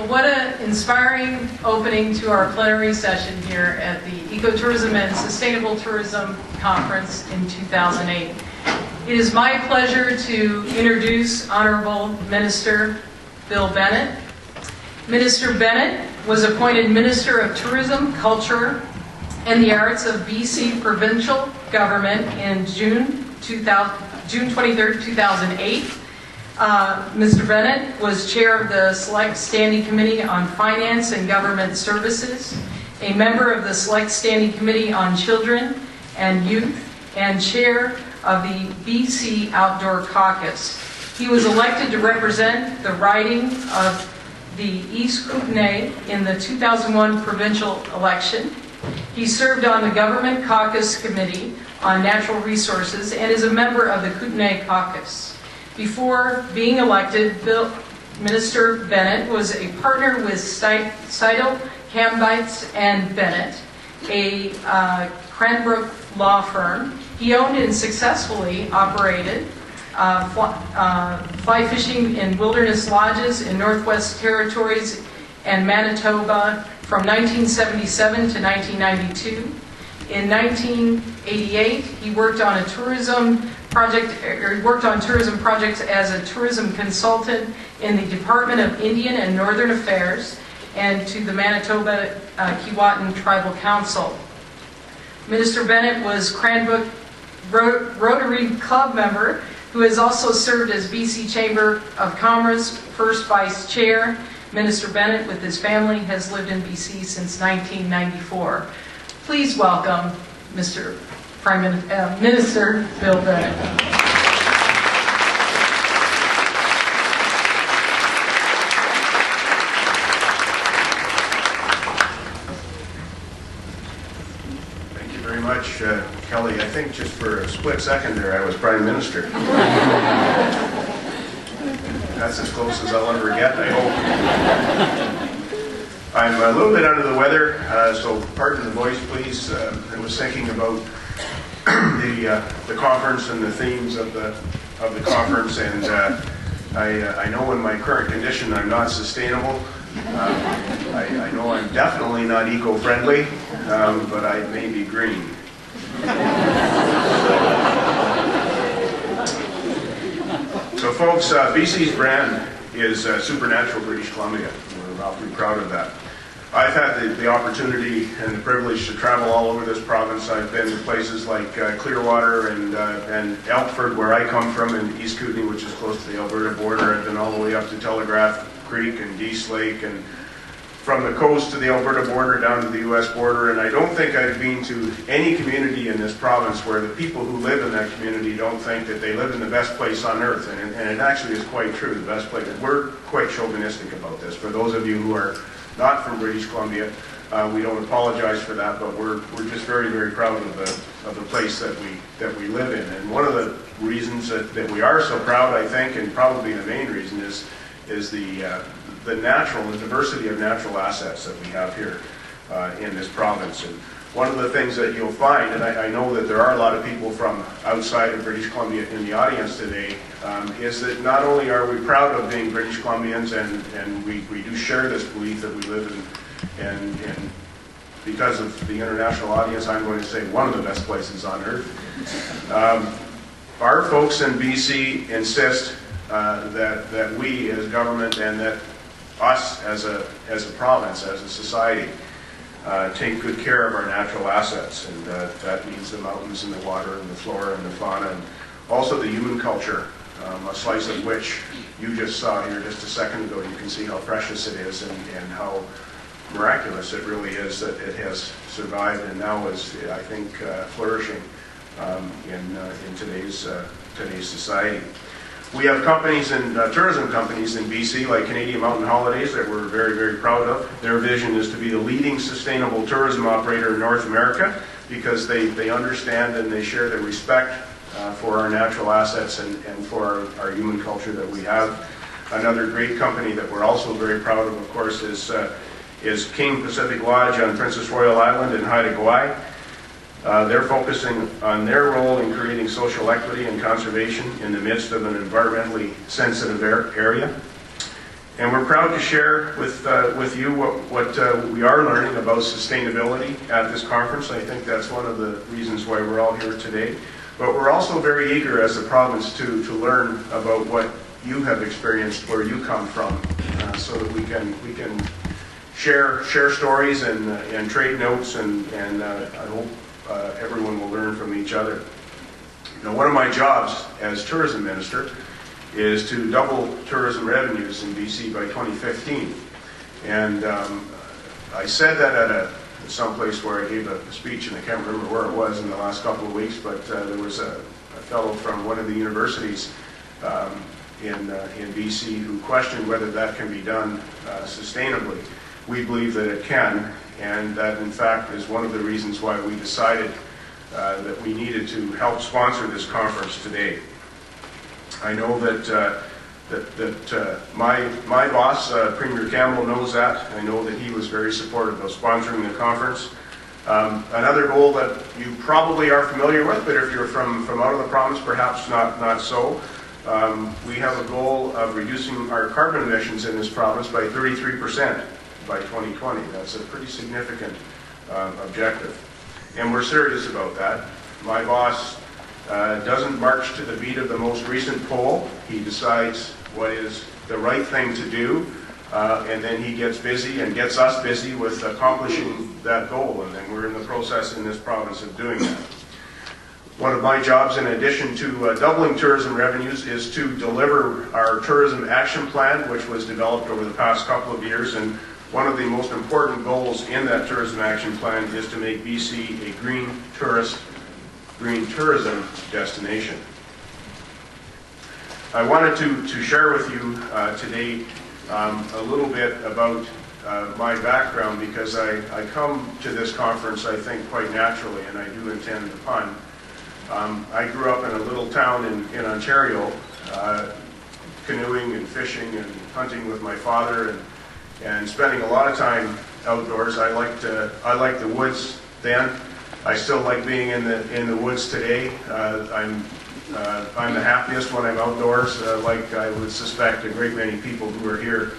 Well, what an inspiring opening to our plenary session here at the Ecotourism and Sustainable Tourism Conference in 2008. It is my pleasure to introduce Honorable Minister Bill Bennett. Minister Bennett was appointed Minister of Tourism, Culture, and the Arts of BC Provincial Government in June 23, 2008. Mr. Bennett was chair of the Select Standing Committee on Finance and Government Services, a member of the Select Standing Committee on Children and Youth, and chair of the BC Outdoor Caucus. He was elected to represent the riding of the East Kootenay in the 2001 provincial election. He served on the Government Caucus Committee on Natural Resources and is a member of the Kootenay Caucus. Before being elected, Minister Bennett was a partner with Seidel, Cambites and Bennett, a Cranbrook law firm. He owned and successfully operated fly fishing in wilderness lodges in Northwest Territories and Manitoba from 1977 to 1992. In 1988, he worked on tourism projects as a tourism consultant in the Department of Indian and Northern Affairs and to the Manitoba Keewatin Tribal Council. Minister Bennett was Cranbrook Rotary Club member who has also served as BC Chamber of Commerce first vice chair. Minister Bennett, with his family, has lived in BC since 1994. Please welcome Minister Bill Bennett. Thank you very much, Kelly. I think just for a split second there, I was Prime Minister. That's as close as I'll ever get, I hope. I'm a little bit under the weather, so pardon the voice, please. I was thinking about the conference and the themes of the conference, and I know in my current condition I'm not sustainable. I know I'm definitely not eco-friendly, but I may be green. So folks, BC's brand is Supernatural British Columbia. We're awfully proud of that. I've had the opportunity and the privilege to travel all over this province. I've been to places like Clearwater and Elkford, where I come from, in East Kootenay, which is close to the Alberta border. I've been all the way up to Telegraph Creek and Dease Lake, and from the coast to the Alberta border down to the U.S. border. And I don't think I've been to any community in this province where the people who live in that community don't think that they live in the best place on earth. And it actually is quite true, the best place. We're quite chauvinistic about this. For those of you who are not from British Columbia, we don't apologize for that, but we're just very, very proud of the place that we live in. And one of the reasons that we are so proud, I think, and probably the main reason, is the diversity of natural assets that we have here in this province. And one of the things that you'll find, and I know that there are a lot of people from outside of British Columbia in the audience today, is that not only are we proud of being British Columbians, and we do share this belief that we live in because of the international audience, I'm going to say one of the best places on earth. Our folks in BC insist that we as government and that us as a province, as a society, take good care of our natural assets, and that means the mountains and the water and the flora and the fauna, and also the human culture, a slice of which you just saw here just a second ago. You can see how precious it is and how miraculous it really is that it has survived and now is, I think, flourishing in today's society. We have companies and tourism companies in BC like Canadian Mountain Holidays that we're very, very proud of. Their vision is to be the leading sustainable tourism operator in North America because they understand and they share the respect for our natural assets and for our human culture that we have. Another great company that we're also very proud of course, is King Pacific Lodge on Princess Royal Island in Haida Gwaii. They're focusing on their role in creating social equity and conservation in the midst of an environmentally sensitive area. And we're proud to share with you what we are learning about sustainability at this conference. I think that's one of the reasons why we're all here today. But we're also very eager as a province to learn about what you have experienced where you come from, so that we can share stories and trade notes, and I hope everyone will learn from each other. You know, one of my jobs as tourism minister is to double tourism revenues in BC by 2015. And I said that at someplace where I gave a speech, and I can't remember where it was in the last couple of weeks, but there was a fellow from one of the universities in BC who questioned whether that can be done sustainably. We believe that it can, and that in fact is one of the reasons why we decided that we needed to help sponsor this conference today. I know that my boss, Premier Campbell, knows that. I know that he was very supportive of sponsoring the conference. Another goal that you probably are familiar with, but if you're from out of the province, perhaps not so, we have a goal of reducing our carbon emissions in this province by 33% by 2020. That's a pretty significant objective. And we're serious about that. My boss doesn't march to the beat of the most recent poll. He decides what is the right thing to do, and then he gets busy and gets us busy with accomplishing that goal, and then we're in the process in this province of doing that. One of my jobs, in addition to doubling tourism revenues, is to deliver our tourism action plan, which was developed over the past couple of years, and one of the most important goals in that tourism action plan is to make BC a green tourism destination. I wanted to share with you today a little bit about my background, because I come to this conference, I think, quite naturally, and I do intend to pun. I grew up in a little town in Ontario, canoeing and fishing and hunting with my father, and spending a lot of time outdoors. I liked the woods then. I still like being in the woods today. I'm the happiest when I'm outdoors, like I would suspect a great many people who are here